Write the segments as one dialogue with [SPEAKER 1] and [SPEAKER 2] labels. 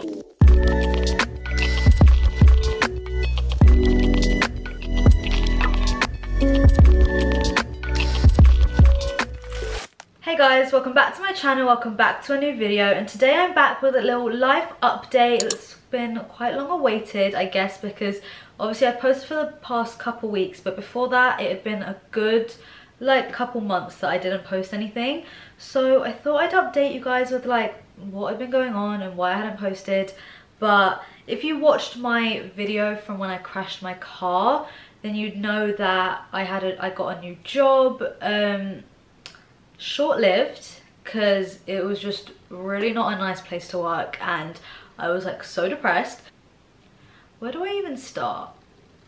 [SPEAKER 1] Hey guys, welcome back to my channel, welcome back to a new video, and today I'm back with a little life update that's been quite long awaited, I guess, because obviously I've posted for the past couple weeks, but before that it had been a good like couple months that I didn't post anything. So I thought I'd update you guys with like what had been going on and why I hadn't posted. But if you watched my video from when I crashed my car, then you'd know that I got a new job. Short-lived, because it was just really not a nice place to work and I was like so depressed. Where do I even start?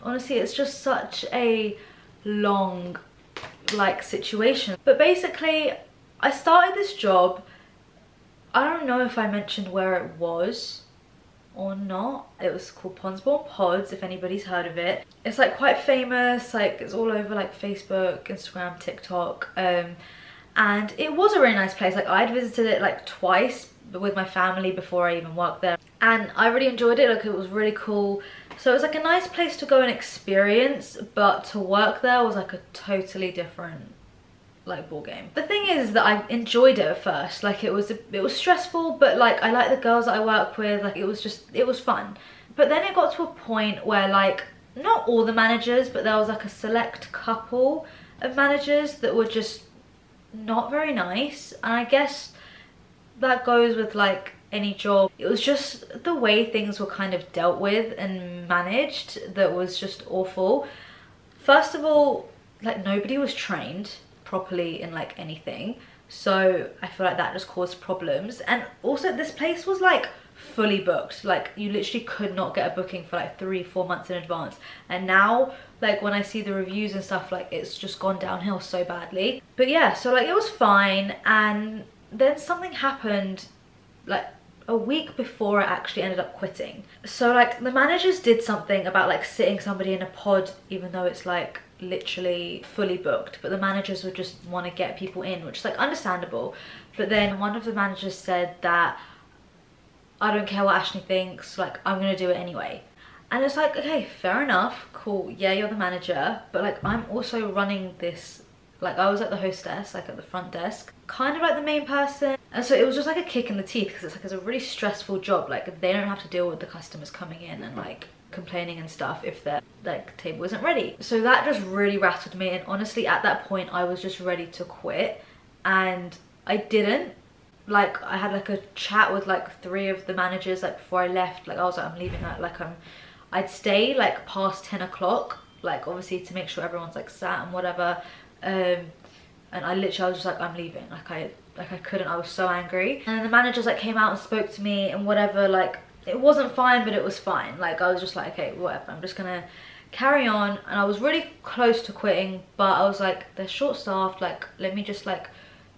[SPEAKER 1] Honestly, it's just such a long like situation. But basically I started this job. I don't know if I mentioned where it was or not. It was called Ponsborn Pods, if anybody's heard of it. It's like quite famous, like it's all over like Facebook, Instagram, TikTok. And it was a really nice place. Like I'd visited it like twice with my family before I even worked there, and I really enjoyed it. Like it was really cool. So it was like a nice place to go and experience, but to work there was like a totally different like ball game. The thing is that I enjoyed it at first. Like it was stressful, but like I like the girls that I work with. Like it was fun. But then it got to a point where like not all the managers, but there was like a select couple of managers that were just not very nice, and I guess that goes with like any job. It was just the way things were kind of dealt with and managed that was just awful. First of all, like nobody was trained properly in like anything, so I feel like that just caused problems. And also this place was like fully booked. Like you literally could not get a booking for like 3-4 months in advance, and now like when I see the reviews and stuff, like it's just gone downhill so badly. But yeah, so like it was fine, and then something happened like a week before I actually ended up quitting. So like the managers did something about like sitting somebody in a pod even though it's like literally fully booked, but the managers would just want to get people in, which is like understandable. But then one of the managers said that I don't care what Ashni thinks, like I'm gonna do it anyway. And it's like, okay, fair enough, cool, yeah, you're the manager, but like I'm also running this. Like I was at the hostess, like at the front desk, kind of like the main person, and so it was just like a kick in the teeth, because it's like it's a really stressful job. Like they don't have to deal with the customers coming in and like complaining and stuff if their like table isn't ready. So that just really rattled me, and honestly at that point I was just ready to quit, and I didn't. Like I had like a chat with like 3 of the managers like before I left. Like I was like, I'm leaving. I'd stay like past 10 o'clock, like obviously to make sure everyone's like sat and whatever. And I was just like, I'm leaving. Like I couldn't. I was so angry. And then the managers like came out and spoke to me and whatever. Like it wasn't fine, but it was fine. Like I was just like, okay, whatever, I'm just gonna carry on. And I was really close to quitting, but I was like, they're short staffed, like let me just like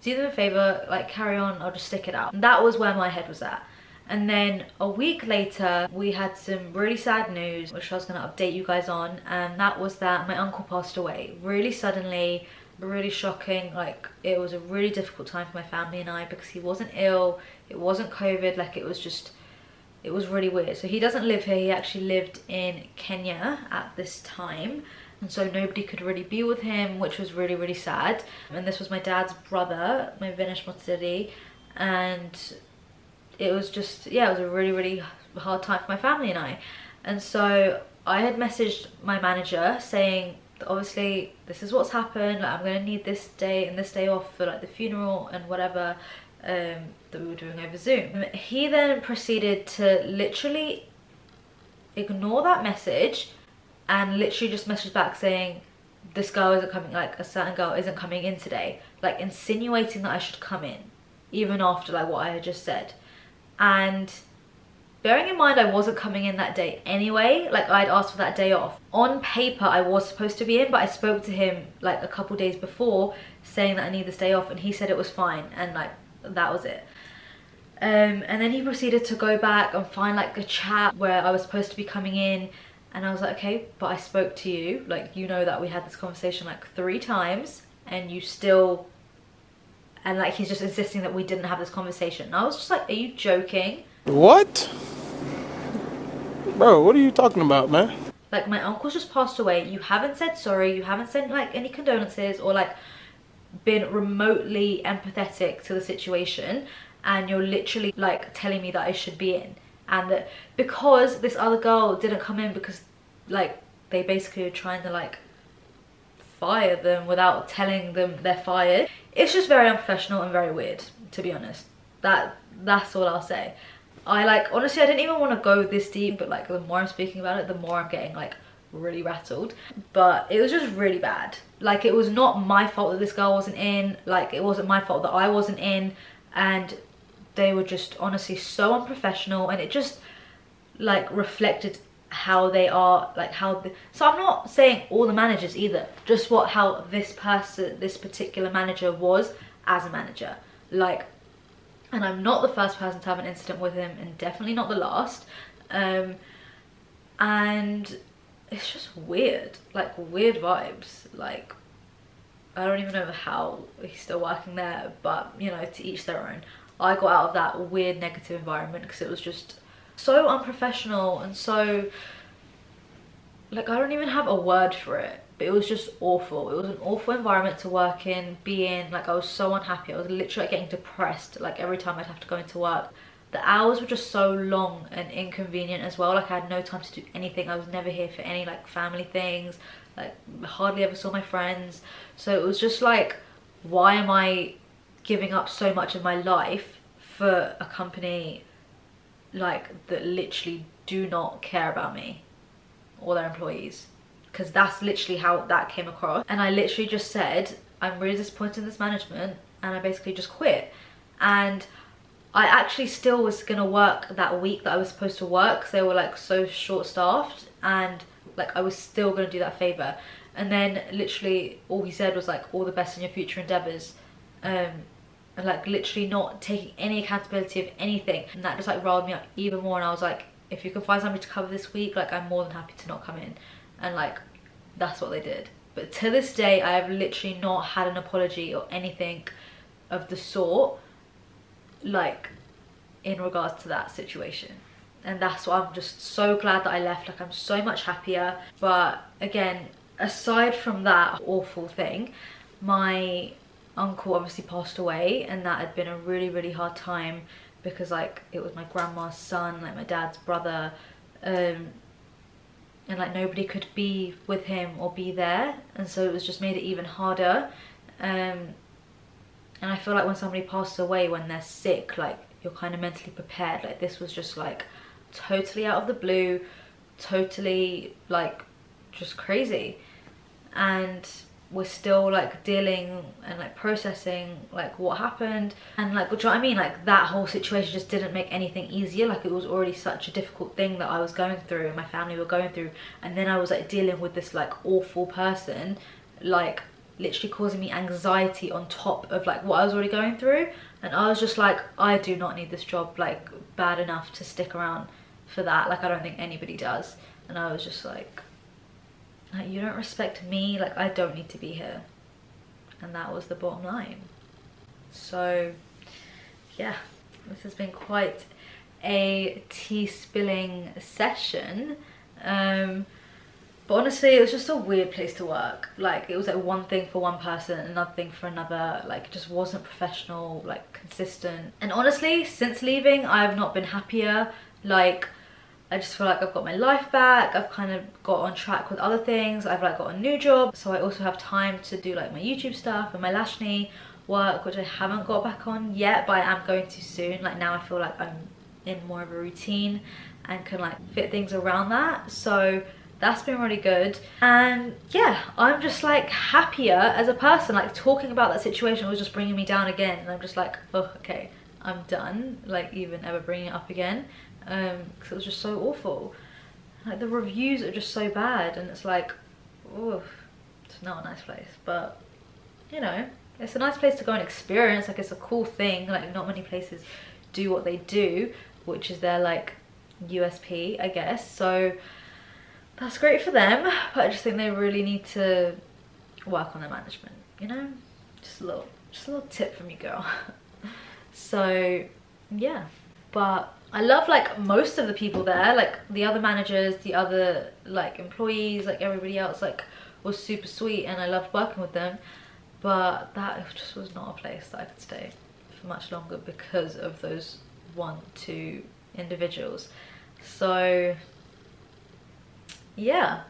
[SPEAKER 1] do them a favor, like carry on, I'll just stick it out. And that was where my head was at. And then a week later we had some really sad news, which I was going to update you guys on, and that was that my uncle passed away really suddenly, really shocking. Like it was a really difficult time for my family and I, because he wasn't ill, it wasn't COVID, like it was really weird. So he doesn't live here, he actually lived in Kenya at this time, and so nobody could really be with him, which was really, really sad. And this was my dad's brother, my Vinesh Motsidi, and it was just, yeah, it was a really, really hard time for my family and I. And so I had messaged my manager saying, obviously this is what's happened, like, I'm gonna need this day and this day off for like the funeral and whatever that we were doing over Zoom. He then proceeded to literally ignore that message and literally just messaged back saying, this girl isn't coming, like a certain girl isn't coming in today, like insinuating that I should come in even after like what I had just said. And bearing in mind I wasn't coming in that day anyway, like I'd asked for that day off. On paper I was supposed to be in, but I spoke to him like a couple days before saying that I need this day off, and he said it was fine, and like that was it. And then he proceeded to go back and find like a chat where I was supposed to be coming in, and I was like, okay, but I spoke to you, like you know that we had this conversation like 3 times and you still, and like he's just insisting that we didn't have this conversation. And I was just like, are you joking?
[SPEAKER 2] What? Bro, what are you talking about, man?
[SPEAKER 1] Like, my uncle's just passed away. You haven't said sorry. You haven't sent like any condolences or like been remotely empathetic to the situation, and you're literally like telling me that I should be in, and that because this other girl didn't come in because like they basically were trying to like fire them without telling them they're fired. It's just very unprofessional and very weird, to be honest. That's all I'll say. I like, honestly, I didn't even want to go this deep, but like the more I'm speaking about it, the more I'm getting like really rattled. But it was just really bad. Like, it was not my fault that this girl wasn't in, like it wasn't my fault that I wasn't in, and they were just honestly so unprofessional, and it just like reflected how they are, like so I'm not saying all the managers either, just how this particular manager was as a manager. Like, and I'm not the first person to have an incident with him, and definitely not the last. And it's just weird, like weird vibes. Like, I don't even know how he's still working there, but you know, to each their own. I got out of that weird negative environment because it was just so unprofessional and so, like, I don't even have a word for it, but it was just awful. It was an awful environment to work in, be in. Like, I was so unhappy. I was literally getting depressed like every time I'd have to go into work. The hours were just so long and inconvenient as well. Like, I had no time to do anything. I was never here for any like family things, like hardly ever saw my friends. So it was just like, why am I giving up so much of my life for a company like that literally do not care about me or their employees? Because that's literally how that came across. And I literally just said, I'm really disappointed in this management, and I basically just quit. And I actually still was gonna work that week that I was supposed to work, because they were like so short-staffed, and like I was still gonna do that favor. And then literally all he said was like, all the best in your future endeavors, and like literally not taking any accountability of anything. And that just like riled me up even more, and I was like, if you can find somebody to cover this week, like I'm more than happy to not come in. And like, that's what they did. But to this day, I have literally not had an apology or anything of the sort, like in regards to that situation. And that's why I'm just so glad that I left. Like, I'm so much happier. But again, aside from that awful thing, my uncle obviously passed away, and that had been a really, really hard time, because like it was my grandma's son, like my dad's brother, and like nobody could be with him or be there, and so it was just made it even harder. And I feel like when somebody passes away when they're sick, like you're kind of mentally prepared. Like, this was just like totally out of the blue, totally like just crazy, and we're still like dealing and like processing like what happened. And like, do you know what I mean? Like, that whole situation just didn't make anything easier. Like, it was already such a difficult thing that I was going through and my family were going through, and then I was like dealing with this like awful person, like literally causing me anxiety on top of like what I was already going through. And I was just like, I do not need this job like bad enough to stick around for that. Like, I don't think anybody does. And I was just like, you don't respect me, like I don't need to be here. And that was the bottom line. So yeah, this has been quite a tea spilling session. But honestly, it was just a weird place to work. Like, it was like one thing for one person, another thing for another. Like, it just wasn't professional, like consistent. And honestly, since leaving, I've not been happier. Like, I just feel like I've got my life back. I've kind of got on track with other things. I've like got a new job, so I also have time to do like my YouTube stuff and my Ashni work, which I haven't got back on yet, but I am going to soon. Like, now I feel like I'm in more of a routine and can like fit things around that. So that's been really good. And yeah, I'm just like happier as a person. Like, talking about that situation was just bringing me down again, and I'm just like, oh, okay, I'm done like even ever bringing it up again. Because it was just so awful. Like, the reviews are just so bad, and it's like, oh, it's not a nice place. But you know, it's a nice place to go and experience. Like, it's a cool thing. Like, not many places do what they do, which is their like USP, I guess. So that's great for them, but I just think they really need to work on their management, you know? Just a little tip from you, girl. So yeah, but I love like most of the people there, like the other managers, the other like employees, like everybody else like was super sweet and I loved working with them. But that just was not a place that I could stay for much longer because of those 1-2 individuals. So yeah,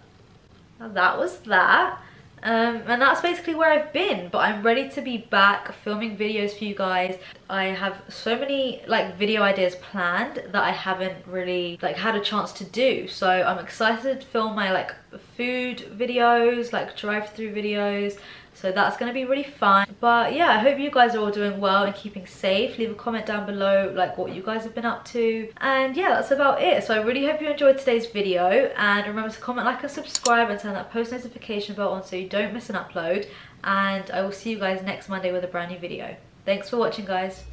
[SPEAKER 1] that was that. And that's basically where I've been, but I'm ready to be back filming videos for you guys. I have so many like video ideas planned that I haven't really like had a chance to do, so I'm excited to film my like food videos, like drive-through videos. So that's going to be really fun. But yeah, I hope you guys are all doing well and keeping safe. Leave a comment down below like what you guys have been up to. And yeah, that's about it. So I really hope you enjoyed today's video. And remember to comment, like and subscribe and turn that post notification bell on so you don't miss an upload. And I will see you guys next Monday with a brand new video. Thanks for watching, guys.